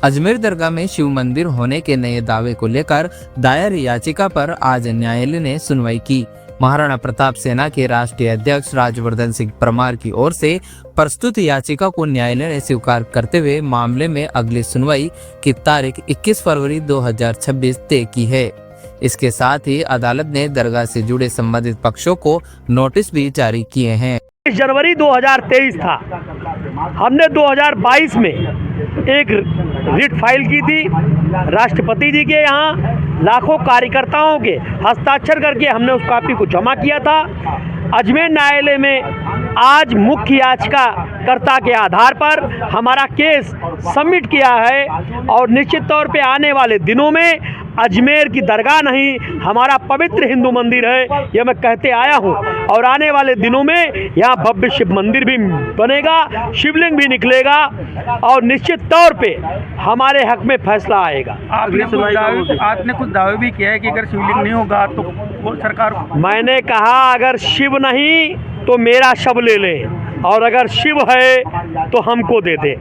अजमेर दरगाह में शिव मंदिर होने के नए दावे को लेकर दायर याचिका पर आज न्यायालय ने सुनवाई की। महाराणा प्रताप सेना के राष्ट्रीय अध्यक्ष राज्यवर्धन सिंह परमार की ओर से प्रस्तुत याचिका को न्यायालय ने स्वीकार करते हुए मामले में अगली सुनवाई की तारीख 21 फरवरी 2026 तय की है। इसके साथ ही अदालत ने दरगाह से जुड़े संबंधित पक्षों को नोटिस भी जारी किए हैं। जनवरी 2023 था, हमने 2022 में एक रिट फाइल की थी राष्ट्रपति जी के यहाँ। लाखों कार्यकर्ताओं के हस्ताक्षर करके हमने उस कॉपी को जमा किया था। अजमेर न्यायालय में आज मुख्य याचिकाकर्ता के आधार पर हमारा केस सबमिट किया है और निश्चित तौर पे आने वाले दिनों में अजमेर की दरगाह नहीं, हमारा पवित्र हिंदू मंदिर है, यह मैं कहते आया हूँ। और आने वाले दिनों में यहाँ भव्य शिव मंदिर भी बनेगा, शिवलिंग भी निकलेगा और निश्चित तौर पे हमारे हक में फैसला आएगा। आपने कुछ दावे भी किया है कि अगर शिवलिंग नहीं होगा तो वो सरकार। मैंने कहा अगर शिव नहीं तो मेरा शव ले लें और अगर शिव है तो हमको दे दे।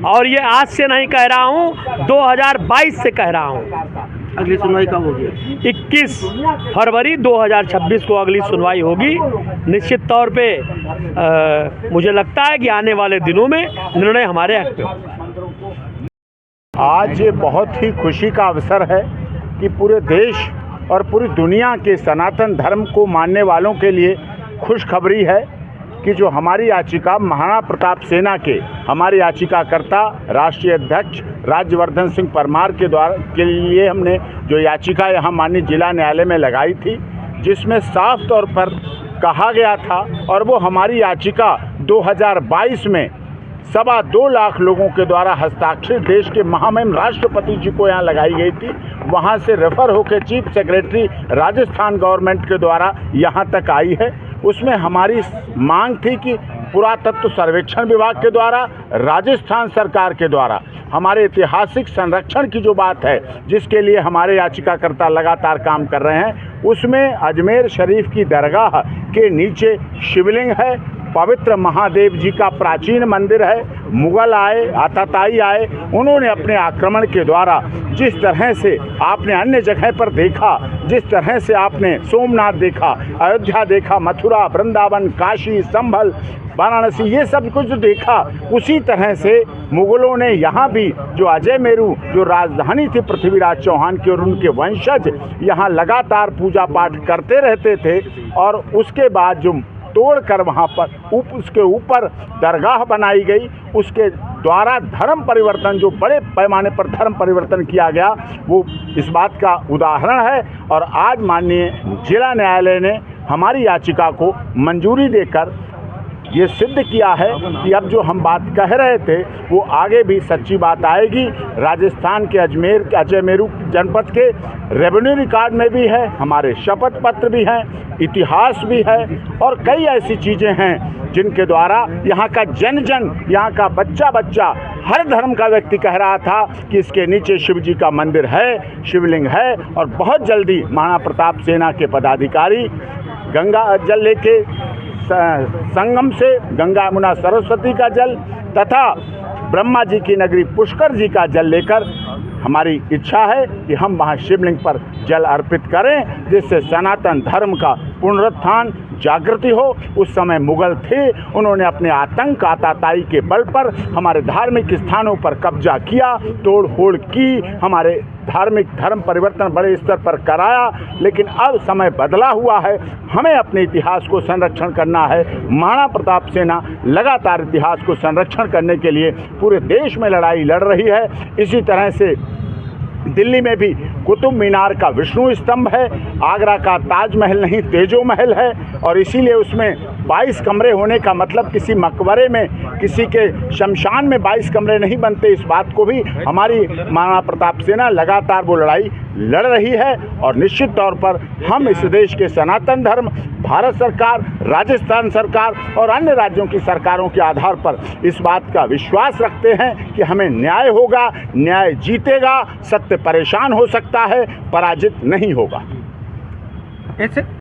और ये आज से नहीं कह रहा हूँ, 2022 से कह रहा हूँ। अगली सुनवाई कब होगी? 21 फरवरी 2026 को अगली सुनवाई होगी। निश्चित तौर पे मुझे लगता है कि आने वाले दिनों में निर्णय हमारे हक पे होगा। आज बहुत ही खुशी का अवसर है कि पूरे देश और पूरी दुनिया के सनातन धर्म को मानने वालों के लिए खुशखबरी है कि जो हमारी याचिका महाराणा प्रताप सेना के हमारे याचिकाकर्ता राष्ट्रीय अध्यक्ष राज्यवर्धन सिंह परमार के लिए हमने जो याचिका यहाँ माननीय जिला न्यायालय में लगाई थी, जिसमें साफ तौर पर कहा गया था और वो हमारी याचिका 2022 में 2.25 लाख लोगों के द्वारा हस्ताक्षर देश के महामहिम राष्ट्रपति जी को यहाँ लगाई गई थी। वहाँ से रेफर होकर चीफ सेक्रेटरी राजस्थान गवर्नमेंट के द्वारा यहाँ तक आई है। उसमें हमारी मांग थी कि पुरातत्व सर्वेक्षण विभाग के द्वारा, राजस्थान सरकार के द्वारा हमारे ऐतिहासिक संरक्षण की जो बात है, जिसके लिए हमारे याचिकाकर्ता लगातार काम कर रहे हैं, उसमें अजमेर शरीफ की दरगाह के नीचे शिवलिंग है, पवित्र महादेव जी का प्राचीन मंदिर है। मुगल आए, आताताई आए, उन्होंने अपने आक्रमण के द्वारा जिस तरह से आपने अन्य जगह पर देखा, जिस तरह से आपने सोमनाथ देखा, अयोध्या देखा, मथुरा, वृंदावन, काशी, संभल, वाराणसी, ये सब कुछ देखा, उसी तरह से मुगलों ने यहाँ भी जो अजय मेरू जो राजधानी थी पृथ्वीराज चौहान की और उनके वंशज यहाँ लगातार पूजा पाठ करते रहते थे। और उसके बाद जो तोड़कर वहाँ पर उसके ऊपर दरगाह बनाई गई, उसके द्वारा धर्म परिवर्तन, जो बड़े पैमाने पर धर्म परिवर्तन किया गया, वो इस बात का उदाहरण है। और आज माननीय जिला न्यायालय ने हमारी याचिका को मंजूरी देकर ये सिद्ध किया है कि अब जो हम बात कह रहे थे वो आगे भी सच्ची बात आएगी। राजस्थान के अजमेर के अजय मेरू जनपद के रेवेन्यू रिकॉर्ड में भी है, हमारे शपथ पत्र भी हैं, इतिहास भी है और कई ऐसी चीज़ें हैं जिनके द्वारा यहाँ का जन जन, यहाँ का बच्चा बच्चा, हर धर्म का व्यक्ति कह रहा था कि इसके नीचे शिव जी का मंदिर है, शिवलिंग है। और बहुत जल्दी महाराणा प्रताप सेना के पदाधिकारी गंगा जल लेके संगम से गंगा यमुना सरस्वती का जल तथा ब्रह्मा जी की नगरी पुष्कर जी का जल लेकर, हमारी इच्छा है कि हम वहाँ शिवलिंग पर जल अर्पित करें, जिससे सनातन धर्म का पुनरुत्थान, जागृति हो। उस समय मुगल थे, उन्होंने अपने आतंक आताताई के बल पर हमारे धार्मिक स्थानों पर कब्जा किया, तोड़ फोड़ की, हमारे धार्मिक धर्म परिवर्तन बड़े स्तर पर कराया। लेकिन अब समय बदला हुआ है, हमें अपने इतिहास को संरक्षण करना है। महाराणा प्रताप सेना लगातार इतिहास को संरक्षण करने के लिए पूरे देश में लड़ाई लड़ रही है। इसी तरह से दिल्ली में भी कुतुब मीनार का विष्णु स्तंभ है, आगरा का ताजमहल नहीं तेजो महल है। और इसीलिए उसमें 22 कमरे होने का मतलब किसी मकबरे में, किसी के शमशान में 22 कमरे नहीं बनते। इस बात को भी हमारी महाराणा प्रताप सेना लगातार वो लड़ाई लड़ रही है। और निश्चित तौर पर हम इस देश के सनातन धर्म, भारत सरकार, राजस्थान सरकार और अन्य राज्यों की सरकारों के आधार पर इस बात का विश्वास रखते हैं कि हमें न्याय होगा, न्याय जीतेगा, सत्य परेशान हो सकता है, पराजित नहीं होगा। ऐसे